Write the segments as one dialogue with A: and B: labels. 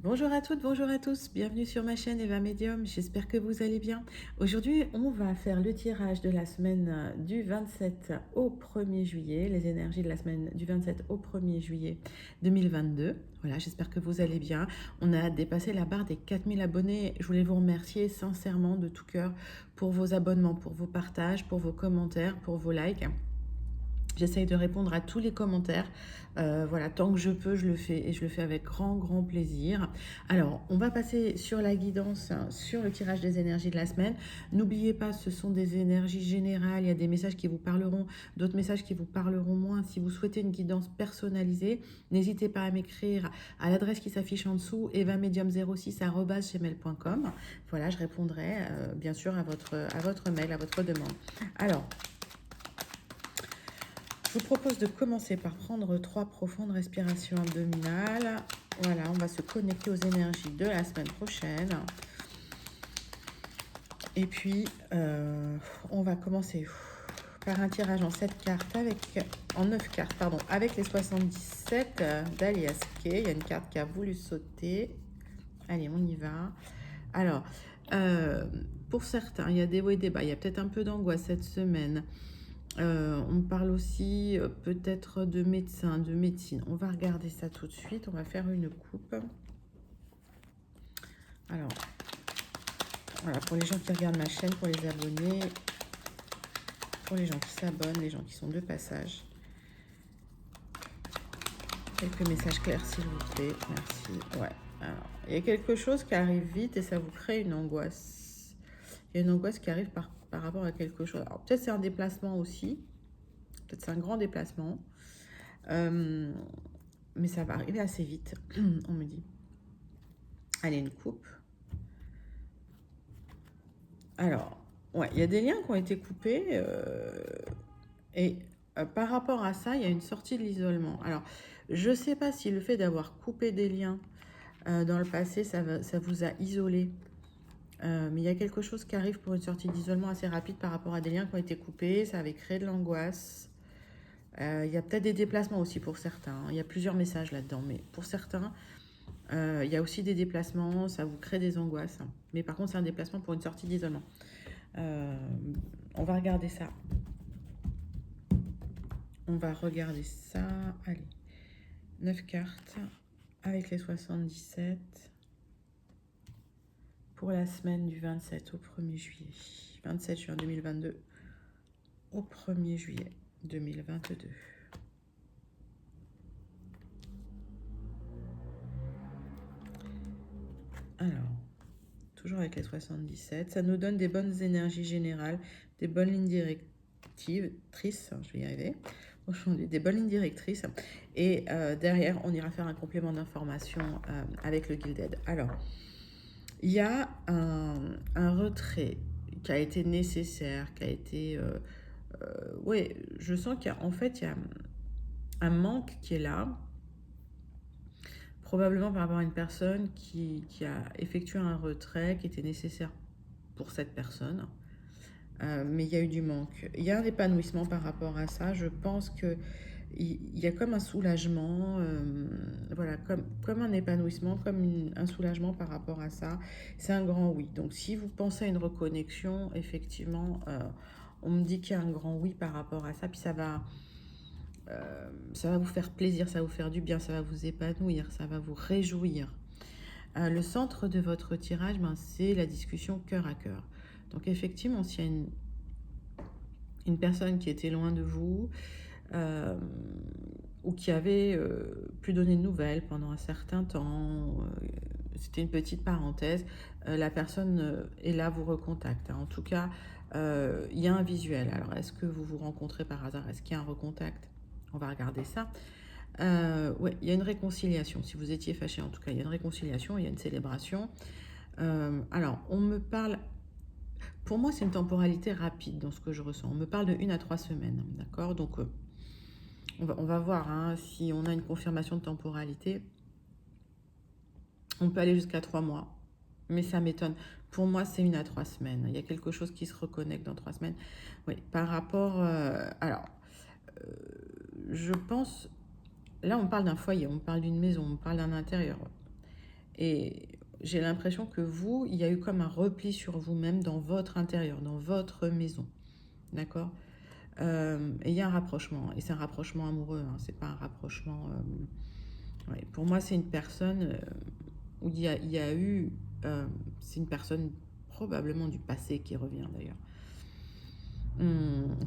A: Bonjour à toutes, bonjour à tous, bienvenue sur ma chaîne Eva Medium, j'espère que vous allez bien. Aujourd'hui, on va faire le tirage de la semaine du 27 au 1er juillet, les énergies de la semaine du 27 au 1er juillet 2022. Voilà, j'espère que vous allez bien. On a dépassé la barre des 4000 abonnés. Je voulais vous remercier sincèrement de tout cœur pour vos abonnements, pour vos partages, pour vos commentaires, pour vos likes. J'essaye de répondre à tous les commentaires. Voilà, tant que je peux, je le fais et je le fais avec grand plaisir. Alors, on va passer sur la guidance, sur le tirage des énergies de la semaine. N'oubliez pas, ce sont des énergies générales. Il y a des messages qui vous parleront, d'autres messages qui vous parleront moins. Si vous souhaitez une guidance personnalisée, n'hésitez pas à m'écrire à l'adresse qui s'affiche en dessous, evamedium06@gmail.com. Voilà, je répondrai bien sûr à votre mail, à votre demande. Alors, je vous propose de commencer par prendre 3 profondes respirations abdominales. Voilà, on va se connecter aux énergies de la semaine prochaine. Et puis, on va commencer par un tirage en 7 cartes en 9 cartes, pardon, avec les 77 d'Alias Kay. Il y a une carte qui a voulu sauter. Allez, on y va. Alors, pour certains, il y a des hauts et des bas. Il y a peut-être un peu d'angoisse cette semaine. On parle aussi peut-être de médecin, de médecine. On va regarder ça tout de suite. On va faire une coupe. Alors, voilà, pour les gens qui regardent ma chaîne, pour les abonnés, pour les gens qui s'abonnent, les gens qui sont de passage. Quelques messages clairs, s'il vous plaît. Merci. Ouais. Alors, il y a quelque chose qui arrive vite et ça vous crée une angoisse. Il y a une angoisse qui arrive par rapport à quelque chose. Alors, peut-être c'est un déplacement aussi. Peut-être c'est un grand déplacement. Mais ça va arriver assez vite, on me dit. Allez, une coupe. Alors, ouais, il y a des liens qui ont été coupés. Et par rapport à ça, il y a une sortie de l'isolement. Alors, je ne sais pas si le fait d'avoir coupé des liens dans le passé, ça vous a isolé. Mais il y a quelque chose qui arrive pour une sortie d'isolement assez rapide par rapport à des liens qui ont été coupés. Ça avait créé de l'angoisse. Il y a peut-être des déplacements aussi pour certains. Il y a plusieurs messages là-dedans. Mais pour certains, il y a aussi des déplacements. Ça vous crée des angoisses. Mais par contre, c'est un déplacement pour une sortie d'isolement. On va regarder ça. On va regarder ça. Allez. 9 cartes avec les 77 pour la semaine du 27 au 1er juillet. 27 juin 2022 au 1er juillet 2022. Alors, toujours avec les 77, ça nous donne des bonnes énergies générales, des bonnes lignes directrices, je vais y arriver, aujourd'hui, des bonnes lignes directrices. Et derrière, on ira faire un complément d'information avec le Gilded. Alors, il y a un retrait qui a été nécessaire, qui a été... oui, je sens qu'en fait, il y a un manque qui est là, probablement par rapport à une personne qui a effectué un retrait qui était nécessaire pour cette personne. Mais il y a eu du manque. Il y a un épanouissement par rapport à ça. Je pense que il y a comme un soulagement, voilà, comme un épanouissement, comme un soulagement par rapport à ça. C'est un grand oui. Donc si vous pensez à une reconnexion, effectivement, on me dit qu'il y a un grand oui par rapport à ça. Puis ça va vous faire plaisir, ça va vous faire du bien, ça va vous épanouir, ça va vous réjouir. Le centre de votre tirage, ben, c'est la discussion cœur à cœur. Donc effectivement, s'il y a une personne qui était loin de vous, ou qui avait plus donné de nouvelles pendant un certain temps, c'était une petite parenthèse, la personne est là, vous recontacte. En tout cas, il y a un visuel. Alors, est-ce que vous vous rencontrez par hasard? Est-ce qu'il y a un recontact? On va regarder ça. Ouais, il y a une réconciliation. Si vous étiez fâché, en tout cas, il y a une réconciliation, il y a une célébration. Alors, on me parle... Pour moi, c'est une temporalité rapide dans ce que je ressens. On me parle de 1 à 3 semaines, d'accord? Donc, on va voir hein, si on a une confirmation de temporalité. On peut aller jusqu'à 3 mois, mais ça m'étonne. Pour moi, c'est 1 à 3 semaines. Il y a quelque chose qui se reconnecte dans 3 semaines. Oui, par rapport... alors, je pense... Là, on parle d'un foyer, on parle d'une maison, on parle d'un intérieur. Et j'ai l'impression que vous, il y a eu comme un repli sur vous-même dans votre intérieur, dans votre maison. D'accord? Et il y a un rapprochement. Et c'est un rapprochement amoureux, hein, c'est pas un rapprochement. Ouais. Pour moi, c'est une personne où il y a eu. C'est une personne probablement du passé qui revient d'ailleurs,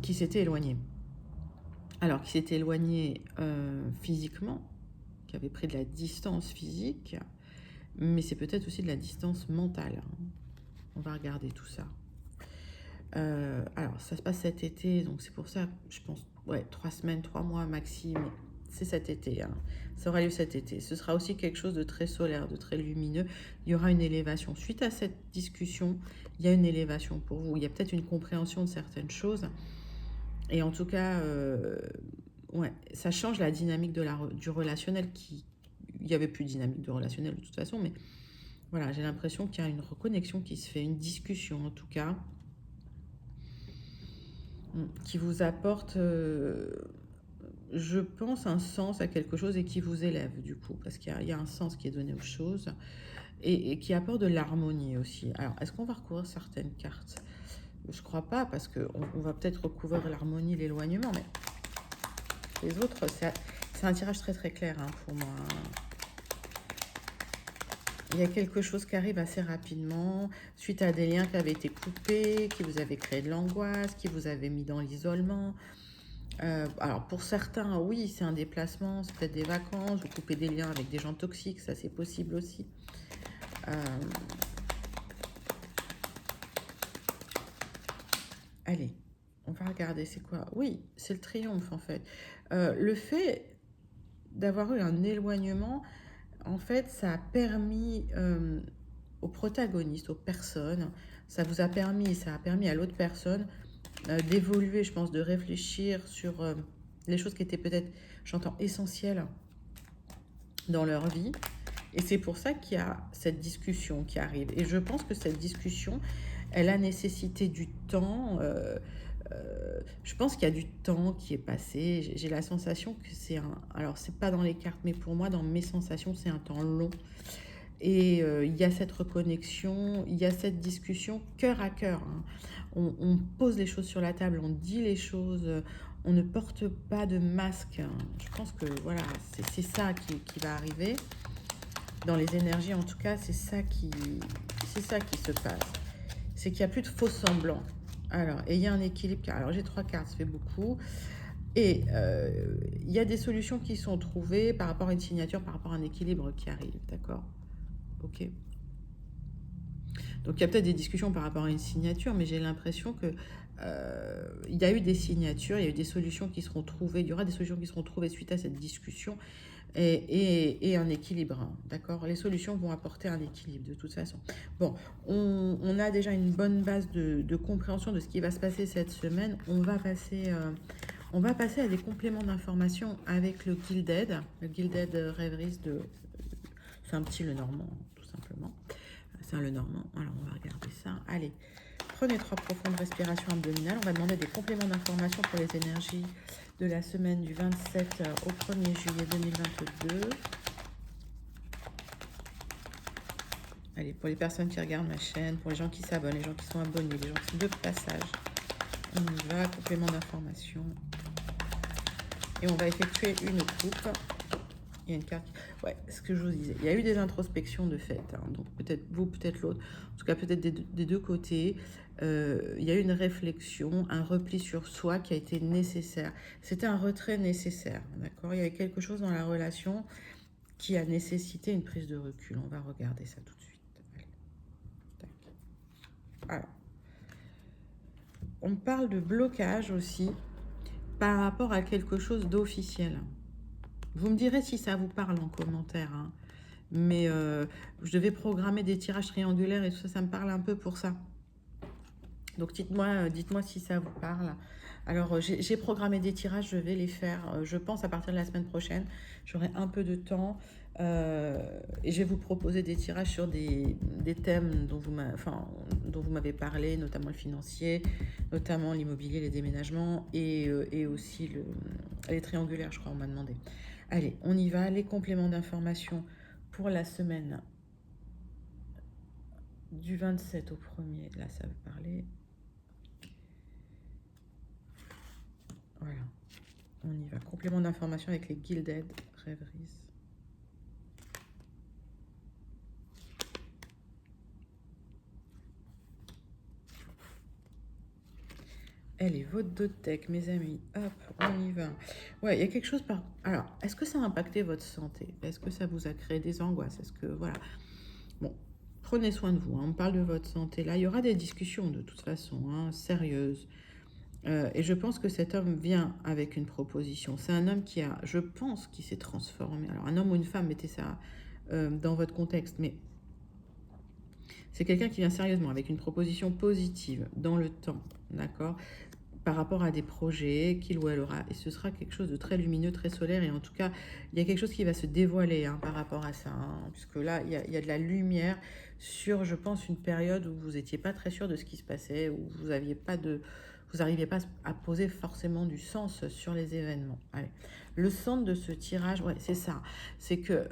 A: qui s'était éloignée. Alors, qui s'était éloignée physiquement, qui avait pris de la distance physique, mais c'est peut-être aussi de la distance mentale, hein. On va regarder tout ça. Alors, ça se passe cet été, donc c'est pour ça, je pense, ouais, 3 semaines, 3 mois maxi, mais c'est cet été, hein. Ça aura lieu cet été. Ce sera aussi quelque chose de très solaire, de très lumineux. Il y aura une élévation. Suite à cette discussion, il y a une élévation pour vous. Il y a peut-être une compréhension de certaines choses. Et en tout cas, ouais, ça change la dynamique du relationnel. Il n'y avait plus de dynamique de relationnel de toute façon, mais voilà, j'ai l'impression qu'il y a une reconnexion qui se fait, une discussion en tout cas, qui vous apporte, je pense, un sens à quelque chose et qui vous élève du coup, parce qu'il y a un sens qui est donné aux choses et qui apporte de l'harmonie aussi. Alors, est-ce qu'on va recouvrir certaines cartes? Je crois pas, parce qu'on va peut-être recouvrir l'harmonie, l'éloignement, mais les autres, c'est un tirage très très clair, hein, pour moi, hein. Il y a quelque chose qui arrive assez rapidement, suite à des liens qui avaient été coupés, qui vous avaient créé de l'angoisse, qui vous avaient mis dans l'isolement. Alors pour certains, oui, c'est un déplacement, c'est peut-être des vacances, vous coupez des liens avec des gens toxiques, ça c'est possible aussi. Euh, Allez, on va regarder, c'est quoi? Oui, c'est le triomphe en fait. Le fait d'avoir eu un éloignement, en fait, ça a permis aux protagonistes, aux personnes, ça vous a permis, ça a permis à l'autre personne d'évoluer, je pense, de réfléchir sur les choses qui étaient peut-être, j'entends, essentielles dans leur vie. Et c'est pour ça qu'il y a cette discussion qui arrive. Et je pense que cette discussion, elle a nécessité du temps. Je pense qu'il y a du temps qui est passé. J'ai la sensation que c'est un... Alors, c'est pas dans les cartes, mais pour moi, dans mes sensations, c'est un temps long. Et il y a cette reconnexion, il y a cette discussion cœur à cœur, hein. On pose les choses sur la table, on dit les choses, on ne porte pas de masque, hein. Je pense que voilà, c'est ça qui va arriver. Dans les énergies, en tout cas, c'est ça qui se passe. C'est qu'il n'y a plus de faux semblants. Alors, et il y a un équilibre. Alors, j'ai 3 cartes, ça fait beaucoup. Et il y a des solutions qui sont trouvées par rapport à une signature, par rapport à un équilibre qui arrive, d'accord? Ok. Donc il y a peut-être des discussions par rapport à une signature, mais j'ai l'impression que il y a eu des signatures, il y a eu des solutions qui seront trouvées, il y aura des solutions qui seront trouvées suite à cette discussion et un équilibre, hein, d'accord? Les solutions vont apporter un équilibre de toute façon. Bon, on a déjà une bonne base de compréhension de ce qui va se passer cette semaine. On va passer à des compléments d'information avec le Gilded Rêveries de... C'est un petit Lenormand, tout simplement. C'est un Lenormand. Alors, on va regarder ça. Allez, prenez 3 profondes respirations abdominales. On va demander des compléments d'information pour les énergies de la semaine du 27 au 1er juillet 2022. Allez, pour les personnes qui regardent ma chaîne, pour les gens qui s'abonnent, les gens qui sont abonnés, les gens qui sont de passage, on y va, complément d'information. Et on va effectuer une coupe. Il y a une carte. Ouais, ce que je vous disais. Il y a eu des introspections de fait, hein, donc peut-être vous, peut-être l'autre. En tout cas, peut-être des deux côtés. Il y a eu une réflexion, un repli sur soi qui a été nécessaire. C'était un retrait nécessaire, d'accord? Il y avait quelque chose dans la relation qui a nécessité une prise de recul. On va regarder ça tout de suite. Allez. Tac. Alors, on parle de blocage aussi par rapport à quelque chose d'officiel. Vous me direz si ça vous parle en commentaire, hein. Mais je devais programmer des tirages triangulaires et tout ça, ça me parle un peu pour ça. Donc dites-moi si ça vous parle. Alors j'ai programmé des tirages, je vais les faire, je pense à partir de la semaine prochaine. J'aurai un peu de temps et je vais vous proposer des tirages sur des thèmes dont vous m'avez parlé, notamment le financier, notamment l'immobilier, les déménagements et aussi les triangulaires, je crois, on m'a demandé. Allez, on y va, les compléments d'information pour la semaine du 27 au 1er, là ça veut parler. Voilà, on y va. Complément d'information avec les Gilded Rêveries. Elle est votre deck, mes amis. Hop, on y va. Ouais, il y a quelque chose par... Alors, est-ce que ça a impacté votre santé? Est-ce que ça vous a créé des angoisses? Est-ce que... Voilà. Bon, prenez soin de vous. Hein. On parle de votre santé. Là, il y aura des discussions de toute façon, hein, sérieuses. Et je pense que cet homme vient avec une proposition. C'est un homme qui a, je pense, qui s'est transformé. Alors, un homme ou une femme, mettez ça dans votre contexte. Mais c'est quelqu'un qui vient sérieusement avec une proposition positive dans le temps. D'accord? Par rapport à des projets qu'il ou elle aura. Et ce sera quelque chose de très lumineux, très solaire. Et en tout cas, il y a quelque chose qui va se dévoiler hein, par rapport à ça. Hein, puisque là, il y a de la lumière sur, je pense, une période où vous n'étiez pas très sûr de ce qui se passait, où vous n'arriviez pas à poser forcément du sens sur les événements. Allez. Le centre de ce tirage, ouais, c'est ça. C'est que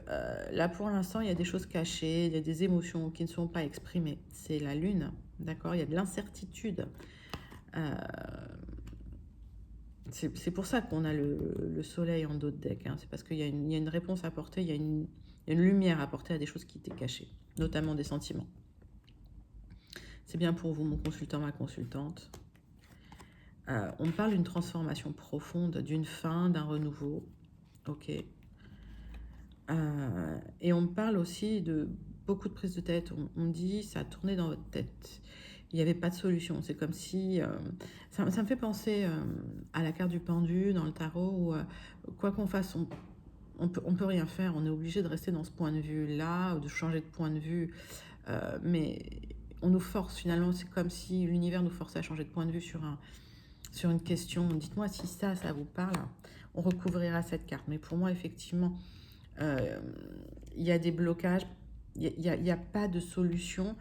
A: là, pour l'instant, il y a des choses cachées, il y a des émotions qui ne sont pas exprimées. C'est la lune, d'accord? Il y a de l'incertitude. C'est pour ça qu'on a le soleil en dos de deck. Hein. C'est parce qu'il y a une réponse à apporter, il y a une lumière à apporter à des choses qui étaient cachées, notamment des sentiments. C'est bien pour vous, mon consultant, ma consultante. On parle d'une transformation profonde, d'une fin, d'un renouveau. Ok. Et on parle aussi de beaucoup de prises de tête. On dit ça a tourné dans votre tête. Il n'y avait pas de solution. C'est comme si... ça me fait penser à la carte du pendu dans le tarot où quoi qu'on fasse, on peut rien faire. On est obligé de rester dans ce point de vue-là ou de changer de point de vue. Mais on nous force finalement. C'est comme si l'univers nous forçait à changer de point de vue sur une question. Dites-moi si ça vous parle. On recouvrira cette carte. Mais pour moi, effectivement, il y a des blocages. Il n'y a pas de solution.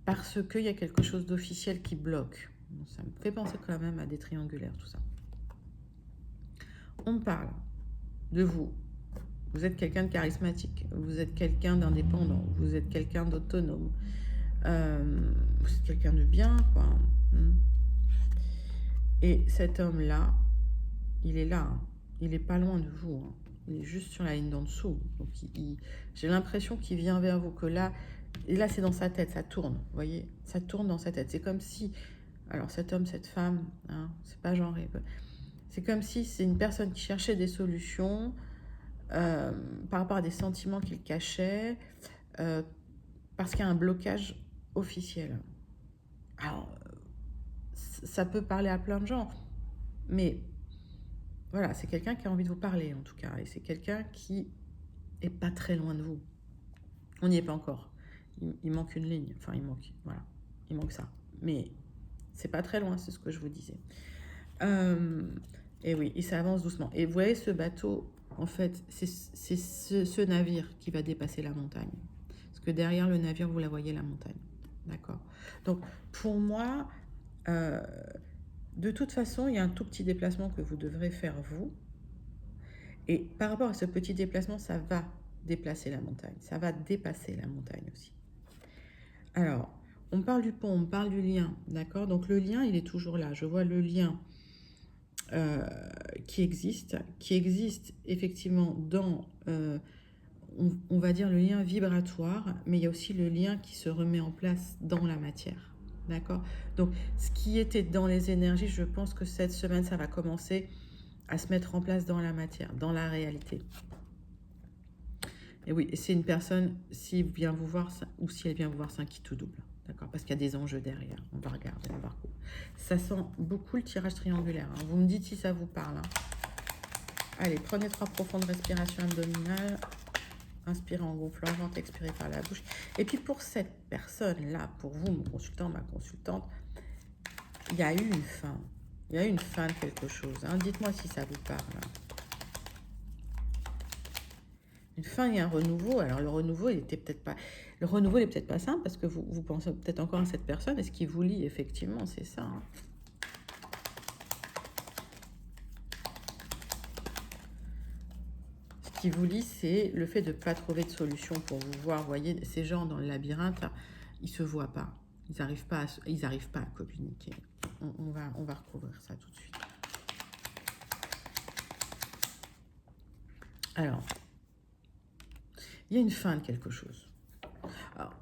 A: Parce qu'il y a quelque chose d'officiel qui bloque. Ça me fait penser quand même à des triangulaires, tout ça. On parle de vous. Vous êtes quelqu'un de charismatique. Vous êtes quelqu'un d'indépendant. Vous êtes quelqu'un d'autonome. Vous êtes quelqu'un de bien, quoi. Et cet homme-là, il est là. Hein. Il n'est pas loin de vous. Hein. Il est juste sur la ligne d'en dessous. Donc, j'ai l'impression qu'il vient vers vous, que là... Et là, c'est dans sa tête, ça tourne, vous voyez, ça tourne dans sa tête. C'est comme si, alors cet homme, cette femme, hein, c'est pas genré, c'est comme si c'est une personne qui cherchait des solutions par rapport à des sentiments qu'il cachait, parce qu'il y a un blocage officiel. Alors, ça peut parler à plein de gens, mais voilà, c'est quelqu'un qui a envie de vous parler en tout cas, et c'est quelqu'un qui est pas très loin de vous. On n'y est pas encore. Il manque une ligne, enfin il manque ça. Mais c'est pas très loin, c'est ce que je vous disais. Et oui, et ça avance doucement. Et vous voyez ce bateau, en fait, c'est ce navire qui va dépasser la montagne. Parce que derrière le navire, vous la voyez, la montagne. D'accord? Donc, pour moi, de toute façon, il y a un tout petit déplacement que vous devrez faire vous. Et par rapport à ce petit déplacement, ça va déplacer la montagne. Ça va dépasser la montagne aussi. Alors, on parle du pont, on parle du lien, d'accord? Donc le lien, il est toujours là. Je vois le lien qui existe effectivement dans, on va dire, le lien vibratoire, mais il y a aussi le lien qui se remet en place dans la matière, d'accord? Donc, ce qui était dans les énergies, je pense que cette semaine, ça va commencer à se mettre en place dans la matière, dans la réalité. Et oui, c'est une personne, s'il vient vous voir, ou si elle vient vous voir, c'est un qui tout double. D'accord? Parce qu'il y a des enjeux derrière. On va regarder, on va recouper. Ça sent beaucoup le tirage triangulaire. Hein. Vous me dites si ça vous parle. Hein. Allez, prenez 3 profondes respirations abdominales. Inspirez en gonflant, ventre, expirez par la bouche. Et puis pour cette personne-là, pour vous, mon consultant, ma consultante, il y a eu une fin. Il y a eu une fin de quelque chose. Hein. Dites-moi si ça vous parle. Une fin et un renouveau. Alors le renouveau, il était peut-être pas... Le renouveau, il n'est peut-être pas simple parce que vous pensez peut-être encore à cette personne. Et ce qui vous lie, effectivement, c'est ça. Hein. Ce qui vous lie, c'est le fait de ne pas trouver de solution pour vous voir. Vous voyez, ces gens dans le labyrinthe, ils ne se voient pas. Ils n'arrivent pas à communiquer. On va recouvrir ça tout de suite. Alors, il y a une fin de quelque chose. Alors,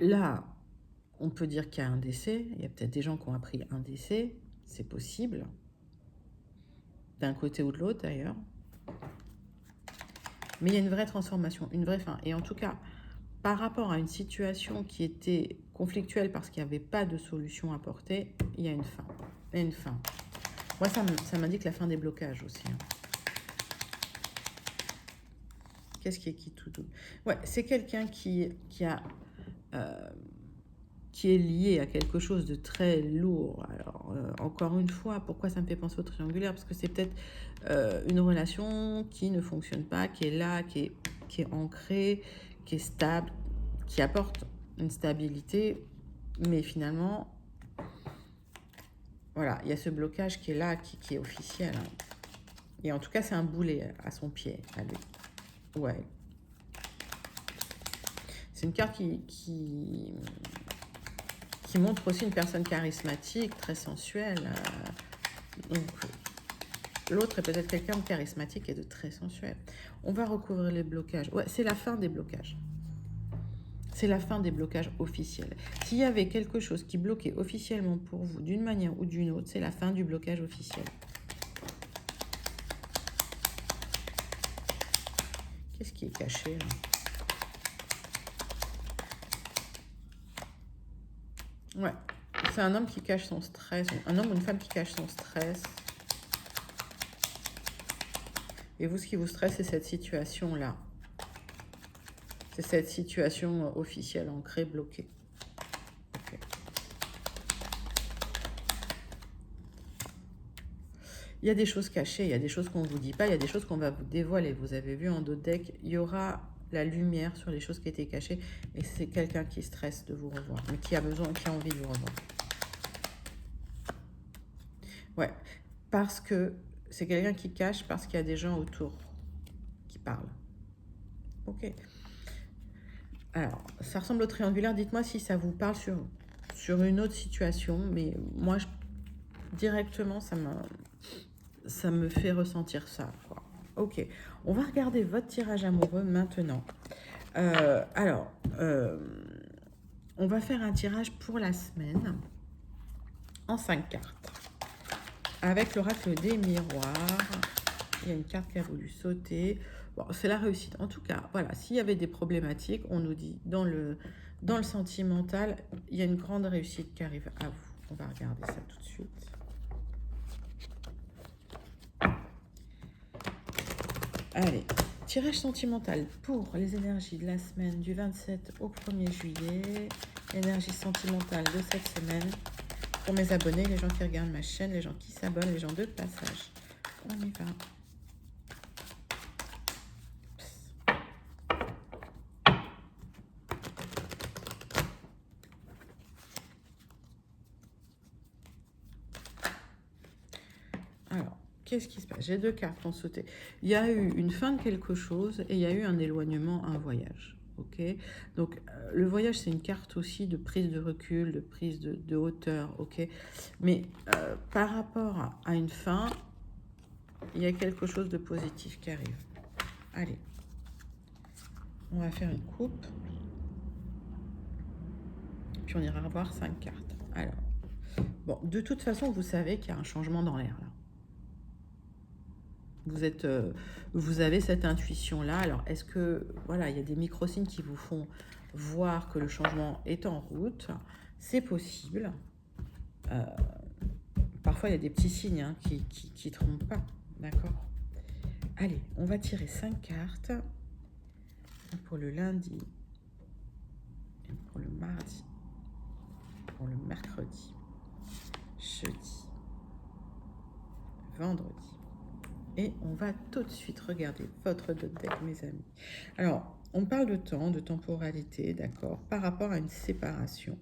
A: là, on peut dire qu'il y a un décès. Il y a peut-être des gens qui ont appris un décès. C'est possible. D'un côté ou de l'autre, d'ailleurs. Mais il y a une vraie transformation, une vraie fin. Et en tout cas, par rapport à une situation qui était conflictuelle parce qu'il n'y avait pas de solution apportée, il y a une fin. Il y a une fin. Moi, ça m'indique la fin des blocages aussi. Hein. Qu'est-ce qui est qui tout doux? Ouais, c'est quelqu'un qui est lié à quelque chose de très lourd. Alors, encore une fois, pourquoi ça me fait penser au triangulaire? Parce que c'est peut-être une relation qui ne fonctionne pas, qui est là, qui est ancrée, qui est stable, qui apporte une stabilité, mais finalement, voilà, il y a ce blocage qui est là, qui est officiel. Hein. Et en tout cas, c'est un boulet à son pied, à lui. Ouais. C'est une carte qui montre aussi une personne charismatique, très sensuelle. Donc, l'autre est peut-être quelqu'un de charismatique et de très sensuel. On va recouvrir les blocages. Ouais, c'est la fin des blocages. C'est la fin des blocages officiels. S'il y avait quelque chose qui bloquait officiellement pour vous, d'une manière ou d'une autre, c'est la fin du blocage officiel. Qu'est-ce qui est caché là? Ouais, c'est un homme qui cache son stress, un homme ou une femme qui cache son stress. Et vous, ce qui vous stresse, c'est cette situation-là. C'est cette situation officielle, ancrée, bloquée. Okay. Il y a des choses cachées, il y a des choses qu'on ne vous dit pas, il y a des choses qu'on va vous dévoiler. Vous avez vu en d'autres decks, il y aura la lumière sur les choses qui étaient cachées. Et c'est quelqu'un qui stresse de vous revoir, mais qui a besoin, qui a envie de vous revoir. Ouais, parce que c'est quelqu'un qui cache, parce qu'il y a des gens autour qui parlent. Ok. Alors, ça ressemble au triangulaire. Dites-moi si ça vous parle sur une autre situation. Mais moi, directement, ça me fait ressentir ça. Quoi. Ok. On va regarder votre tirage amoureux maintenant. On va faire un tirage pour la semaine en 5 cartes. Avec l'oracle des miroirs. Il y a une carte qui a voulu sauter. Bon, c'est la réussite. En tout cas, voilà, s'il y avait des problématiques, on nous dit dans le sentimental, il y a une grande réussite qui arrive à vous. On va regarder ça tout de suite. Allez, tirage sentimental pour les énergies de la semaine du 27 au 1er juillet. Énergie sentimentale de cette semaine pour mes abonnés, les gens qui regardent ma chaîne, les gens qui s'abonnent, les gens de passage. On y va. Alors, qu'est-ce qui se passe? J'ai 2 cartes qui ont sauté. Il y a eu une fin de quelque chose et il y a eu un éloignement, un voyage. Ok. Donc, le voyage, c'est une carte aussi de prise de recul, de prise de hauteur. Ok. Mais par rapport à une fin, il y a quelque chose de positif qui arrive. Allez. On va faire une coupe. Puis on ira revoir 5 cartes. Alors, bon, de toute façon, vous savez qu'il y a un changement dans l'air là. Vous avez cette intuition-là. Alors, est-ce que, voilà, il y a des micro-signes qui vous font voir que le changement est en route? C'est possible. Parfois, il y a des petits signes hein, qui ne trompent pas. D'accord? Allez, on va tirer 5 cartes pour le lundi, pour le mardi, pour le mercredi, jeudi, vendredi. Et on va tout de suite regarder votre deck, mes amis. Alors, on parle de temps, de temporalité, d'accord, par rapport à une séparation.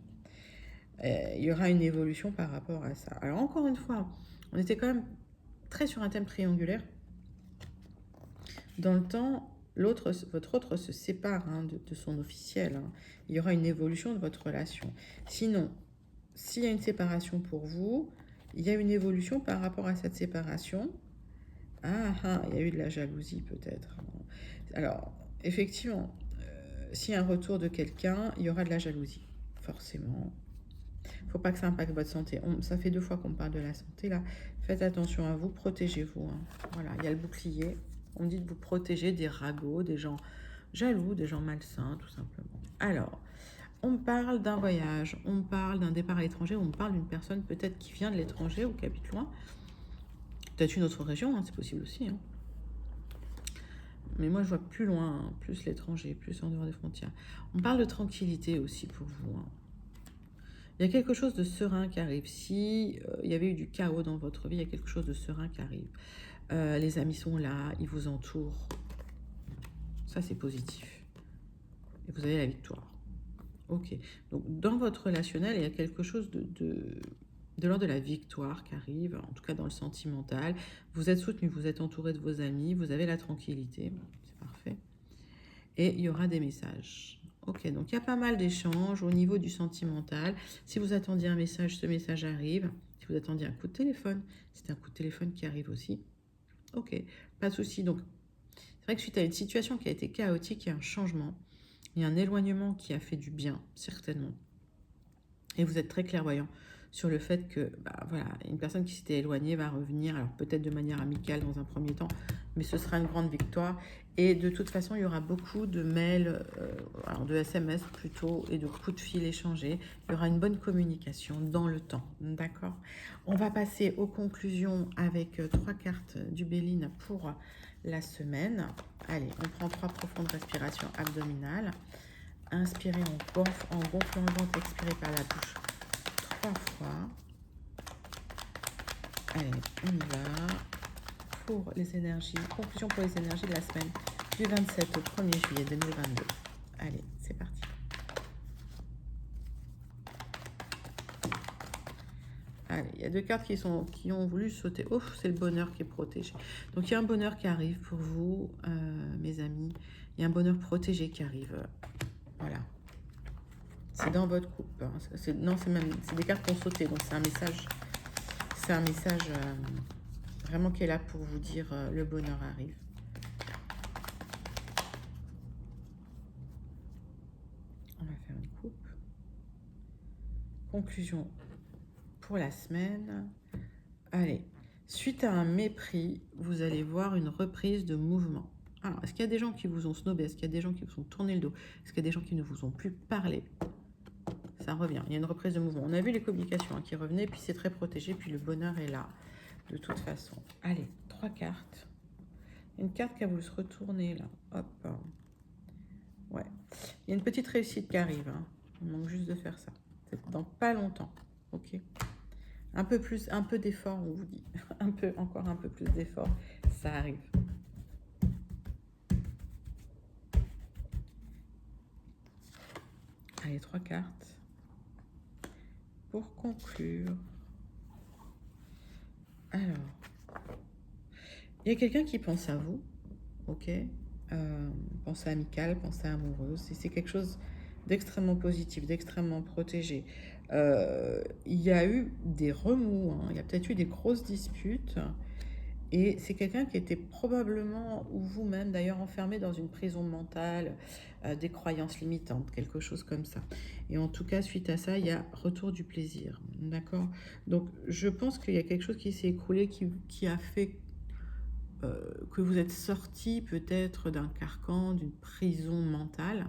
A: Il y aura une évolution par rapport à ça. Alors, encore une fois, on était quand même très sur un thème triangulaire. Dans le temps, votre autre se sépare hein, de son officiel. Hein. Il y aura une évolution de votre relation. Sinon, s'il y a une séparation pour vous, il y a une évolution par rapport à cette séparation. Il y a eu de la jalousie peut-être. Alors, effectivement, s'il y a un retour de quelqu'un, il y aura de la jalousie, forcément. Il ne faut pas que ça impacte votre santé. Ça fait 2 fois qu'on parle de la santé, là. Faites attention à vous, protégez-vous. Hein. Voilà, il y a le bouclier. On dit de vous protéger des ragots, des gens jaloux, des gens malsains, tout simplement. Alors, on parle d'un voyage, on parle d'un départ à l'étranger, on parle d'une personne peut-être qui vient de l'étranger ou qui habite loin. Peut-être une autre région, hein, c'est possible aussi. Hein. Mais moi, je vois plus loin, hein, plus l'étranger, plus en dehors des frontières. On parle de tranquillité aussi pour vous. Hein. Il y a quelque chose de serein qui arrive. Si il y avait eu du chaos dans votre vie, il y a quelque chose de serein qui arrive. Les amis sont là, ils vous entourent. Ça, c'est positif. Et vous avez la victoire. Ok. Donc, dans votre relationnel, il y a quelque chose de l'ordre de la victoire qui arrive, en tout cas dans le sentimental. Vous êtes soutenu, vous êtes entouré de vos amis, vous avez la tranquillité. C'est parfait. Et il y aura des messages. Ok, donc il y a pas mal d'échanges au niveau du sentimental. Si vous attendiez un message, ce message arrive. Si vous attendiez un coup de téléphone, c'est un coup de téléphone qui arrive aussi. Ok, pas de souci. Donc, c'est vrai que suite à une situation qui a été chaotique, il y a un changement. Il y a un éloignement qui a fait du bien, certainement. Et vous êtes très clairvoyant sur le fait que voilà, une personne qui s'était éloignée va revenir, alors peut-être de manière amicale dans un premier temps, mais ce sera une grande victoire. Et de toute façon, il y aura beaucoup de mails, alors de SMS plutôt, et de coups de fil échangés. Il y aura une bonne communication dans le temps, d'accord? On va passer aux conclusions avec 3 cartes du Béline pour la semaine. Allez, on prend 3 profondes respirations abdominales. Inspirez en gonflant le ventre, expirez par la bouche 3 fois. Allez, on y va. Pour les énergies, conclusion pour les énergies de la semaine du 27 au 1er juillet 2022. Allez, c'est parti. Allez, il y a 2 cartes qui ont voulu sauter. Ouf, c'est le bonheur qui est protégé. Donc, il y a un bonheur qui arrive pour vous, mes amis. Il y a un bonheur protégé qui arrive. Voilà. C'est dans votre couple. Hein. C'est des cartes qui ont sauté. Donc, c'est un message. C'est un message vraiment qui est là pour vous dire le bonheur arrive. On va faire une coupe. Conclusion pour la semaine. Allez, suite à un mépris, vous allez voir une reprise de mouvement. Alors, est-ce qu'il y a des gens qui vous ont snobé? Est-ce qu'il y a des gens qui vous ont tourné le dos? Est-ce qu'il y a des gens qui ne vous ont plus parlé? Ça revient, il y a une reprise de mouvement. On a vu les communications hein, qui revenaient, puis c'est très protégé, puis le bonheur est là, de toute façon. Allez, 3 cartes. Une carte qui a voulu se retourner, là. Hop. Ouais. Il y a une petite réussite qui arrive. Hein. Il manque juste de faire ça. C'est dans pas longtemps. Ok. Un peu plus, un peu d'effort, on vous dit. Encore un peu plus d'effort. Ça arrive. Allez, 3 cartes. Pour conclure. Alors. Il y a quelqu'un qui pense à vous. Ok. Pensée amicale, pensée amoureuse. Et c'est quelque chose d'extrêmement positif, d'extrêmement protégé. Il y a eu des remous, hein, il y a peut-être eu des grosses disputes. Et c'est quelqu'un qui était probablement, ou vous-même d'ailleurs, enfermé dans une prison mentale, des croyances limitantes, quelque chose comme ça. Et en tout cas, suite à ça, il y a retour du plaisir. D'accord? Donc, je pense qu'il y a quelque chose qui s'est écroulé, qui a fait que vous êtes sorti peut-être d'un carcan, d'une prison mentale,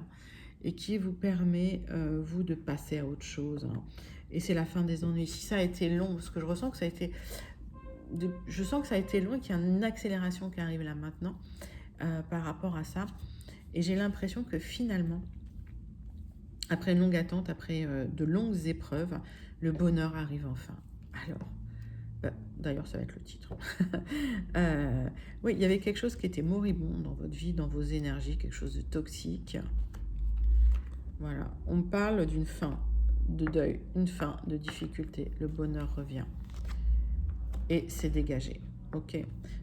A: et qui vous permet, vous, de passer à autre chose. Hein. Et c'est la fin des ennuis. Si ça a été long, parce que je ressens que ça a été... Je sens que ça a été long et qu'il y a une accélération qui arrive là maintenant par rapport à ça. Et j'ai l'impression que finalement, après une longue attente, après de longues épreuves, le bonheur arrive enfin. Alors, d'ailleurs, ça va être le titre. Oui, il y avait quelque chose qui était moribond dans votre vie, dans vos énergies, quelque chose de toxique. Voilà, on parle d'une fin de deuil, une fin de difficulté. Le bonheur revient. Et c'est dégagé. Ok.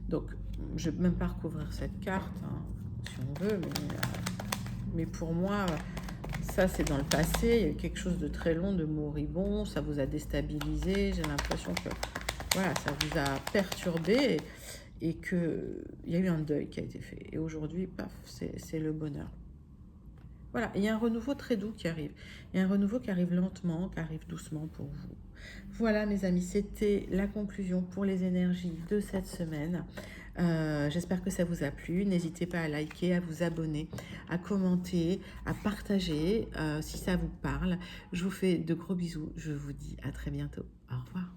A: Donc, je ne vais même pas recouvrir cette carte. Hein. si on veut, mais pour moi, ça c'est dans le passé, il y a eu quelque chose de très long, de moribond, ça vous a déstabilisé, j'ai l'impression que voilà, ça vous a perturbé et qu'il y a eu un deuil qui a été fait. Et aujourd'hui, paf, c'est le bonheur. Voilà, il y a un renouveau très doux qui arrive. Il y a un renouveau qui arrive lentement, qui arrive doucement pour vous. Voilà mes amis, c'était la conclusion pour les énergies de cette semaine. J'espère que ça vous a plu. N'hésitez pas à liker, à vous abonner, à commenter, à partager si ça vous parle. Je vous fais de gros bisous. Je vous dis à très bientôt. Au revoir.